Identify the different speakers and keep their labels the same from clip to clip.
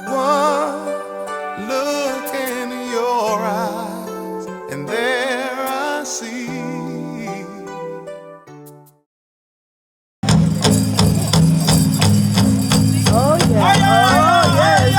Speaker 1: One look in your eyes, and there I see.
Speaker 2: Oh yeah. Oh yes.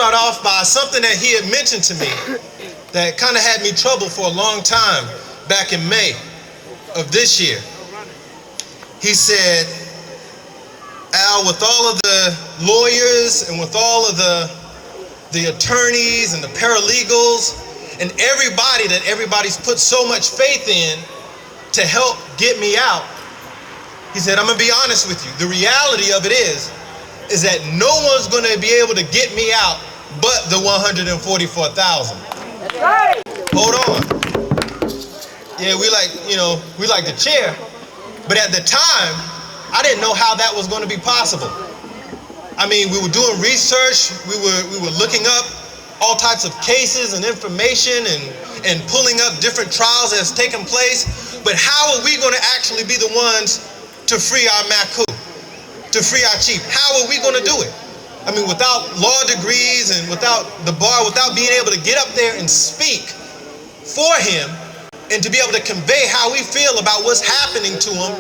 Speaker 3: Start off by something that he had mentioned to me that kind of had me trouble for a long time back in May of this year. He said, Al, with all of the lawyers and with all of the attorneys and the paralegals and everybody that everybody's put so much faith in to help get me out, he said, I'm gonna be honest with you. The reality of it is is that no one's going to be able to get me out but the 144,000.
Speaker 2: That's right.
Speaker 3: Hold on. Yeah, we like the chair, but at the time, I didn't know how that was going to be possible. I mean, we were doing research, we were looking up all types of cases and information and pulling up different trials that's taken place, but how are we going to actually be the ones to free our Maku, to free our chief? How are we going to do it? I mean, without law degrees and without the bar, without being able to get up there and speak for him and to be able to convey how we feel about what's happening to him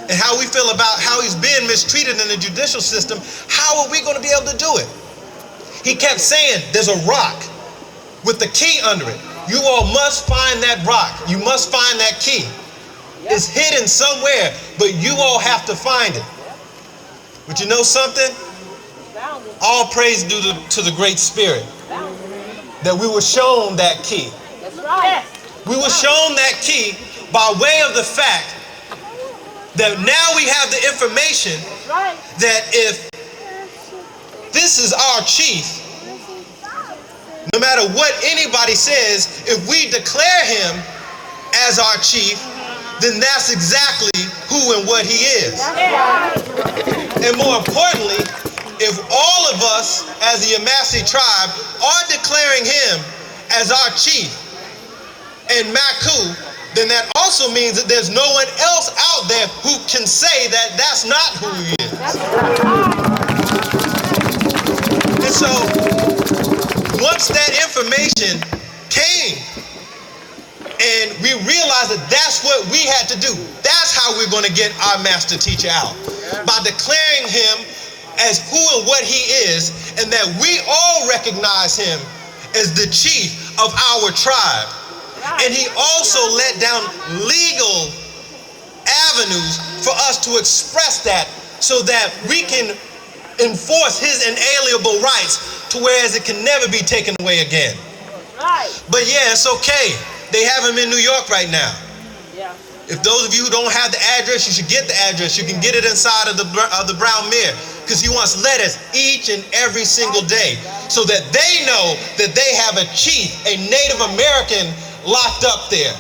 Speaker 3: and how we feel about how he's being mistreated in the judicial system, how are we going to be able to do it? He kept saying, there's a rock with the key under it. You all must find that rock. You must find that key. It's hidden somewhere, but you all have to find it. But you know something? All praise due to the Great Spirit that we were shown that key.
Speaker 2: That's right.
Speaker 3: We were shown that key by way of the fact that now we have the information that if this is our chief, no matter what anybody says, if we declare him as our chief, then that's exactly who and what he is. And more importantly, if all of us as the Yamassee tribe are declaring him as our chief and Maku, then that also means that there's no one else out there who can say that that's not who he is. And so, once that information came, and we realized that that's what we had to do, that's how we're going to get our master teacher out. By declaring him as who and what he is, and that we all recognize him as the chief of our tribe. And he also let down legal avenues for us to express that so that we can enforce his inalienable rights to whereas it can never be taken away again. But yeah, it's okay. They have him in New York right now. If those of you who don't have the address, you should get the address. You can get it inside of the Brown Mare, because he wants letters each and every single day so that they know that they have a chief, a Native American locked up there.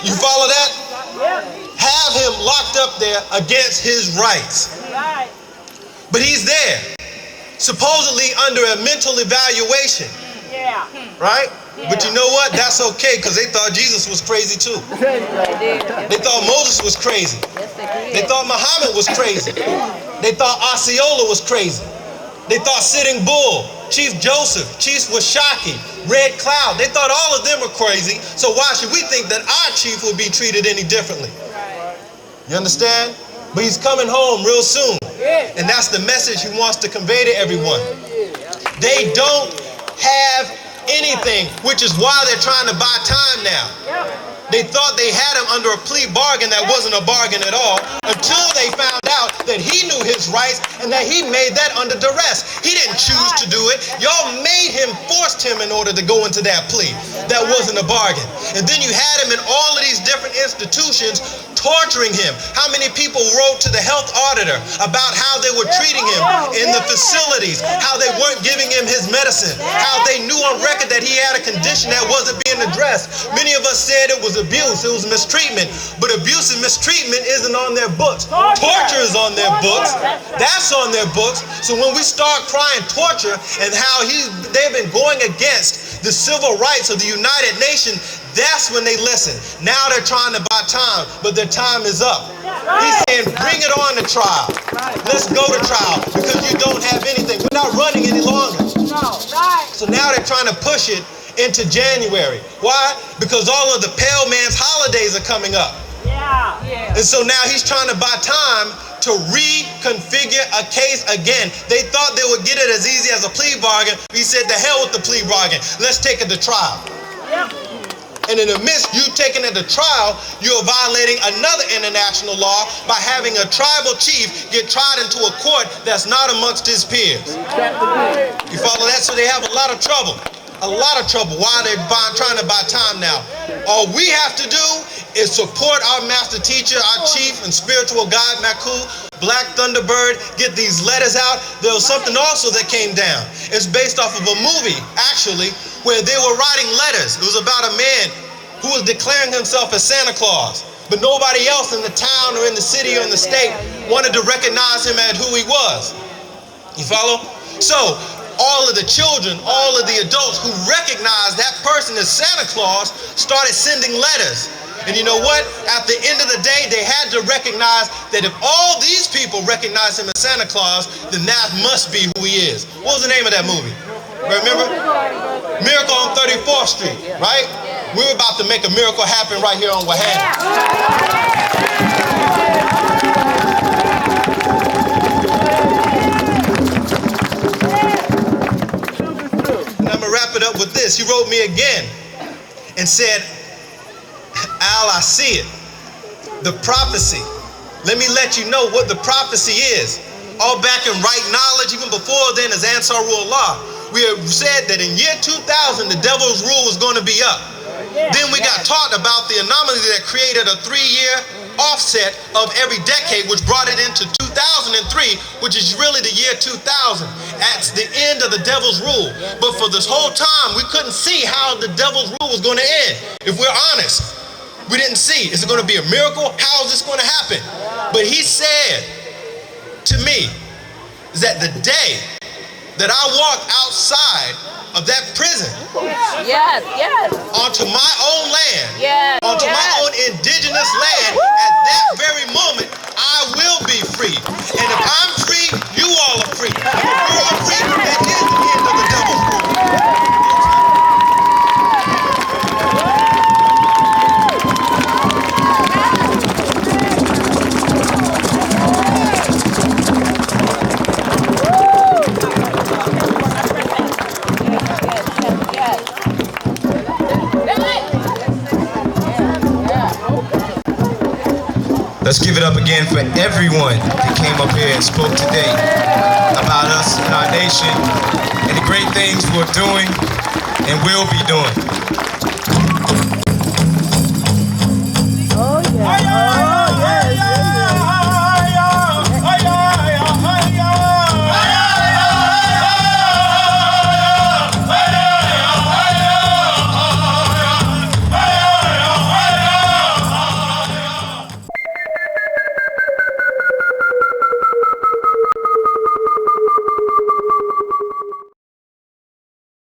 Speaker 3: You follow that? Have him locked up there against his rights. But he's there, supposedly under a mental evaluation. Right? But you know what? That's okay, because they thought Jesus was crazy too. They thought Moses was crazy. They thought Muhammad was crazy. They thought Osceola was crazy. They thought Sitting Bull, Chief Joseph, Chief Washaki, Red Cloud, they thought all of them were crazy, so why should we think that our chief would be treated any differently? You understand? But he's coming home real soon, and that's the message he wants to convey to everyone. They don't have anything, which is why they're trying to buy time now. They thought they had him under a plea bargain that wasn't a bargain at all, until they found out that he knew his rights and that he made that under duress. He didn't choose to do it. Y'all made him, forced him in order to go into that plea. That wasn't a bargain. And then you had him in all of these different institutions torturing him. How many people wrote to the health auditor about how they were treating him in the facilities, how they weren't giving him his medicine, how they knew on record that he had a condition that wasn't being addressed. Many of us said it was abuse, it was mistreatment, but abuse and mistreatment isn't on their books. Torture is on their books. That's on their books. So when we start crying torture and how they've been going against the civil rights of the United Nations, that's when they listen. Now they're trying to buy time, but their time is up. He's saying, bring it on to trial. Let's go to trial, because you don't have anything. We're not running any longer. So now they're trying to push it into January. Why? Because all of the Pale Man's holidays are coming up. And so now he's trying to buy time to reconfigure a case again. They thought they would get it as easy as a plea bargain. He said, the hell with the plea bargain. Let's take it to trial. And in the midst you taking it to trial, you're violating another international law by having a tribal chief get tried into a court that's not amongst his peers. You follow that? So they have a lot of trouble. A lot of trouble. Why they're trying to buy time now. All we have to do is support our master teacher, our chief and spiritual guide, Maku, Black Thunderbird, get these letters out. There was something also that came down. It's based off of a movie, actually, where they were writing letters. It was about a man who was declaring himself as Santa Claus, but nobody else in the town or in the city or in the state wanted to recognize him as who he was. You follow? So, all of the children, all of the adults who recognized that person as Santa Claus started sending letters. And you know what? At the end of the day, they had to recognize that if all these people recognize him as Santa Claus, then that must be who he is. What was the name of that movie? Remember? Miracle on 34th Street, right? We're about to make a miracle happen right here on Wahana. Wrap it up with this. He wrote me again and said, Al, I see it. The prophecy. Let me let you know what the prophecy is. All back in Right Knowledge, even before then, as Ansarullah, we have said that in year 2000, the devil's rule was going to be up. Then we got taught about the anomaly that created a 3-year offset of every decade, which brought it into 2003, which is really the year 2000. That's the end of the devil's rule. But for this whole time, we couldn't see how the devil's rule was going to end. If we're honest, we didn't see. Is it going to be a miracle? How is this going to happen? But he said to me is that the day that I walk outside of that prison, onto my own land, onto my own indigenous land, at that very moment, I will be free. And if I'm free, you all are free. If we're all free, that is the end of the devil's rule. Let's give it up again for everyone that came up here and spoke today about us and our nation and the great things we're doing and will be doing.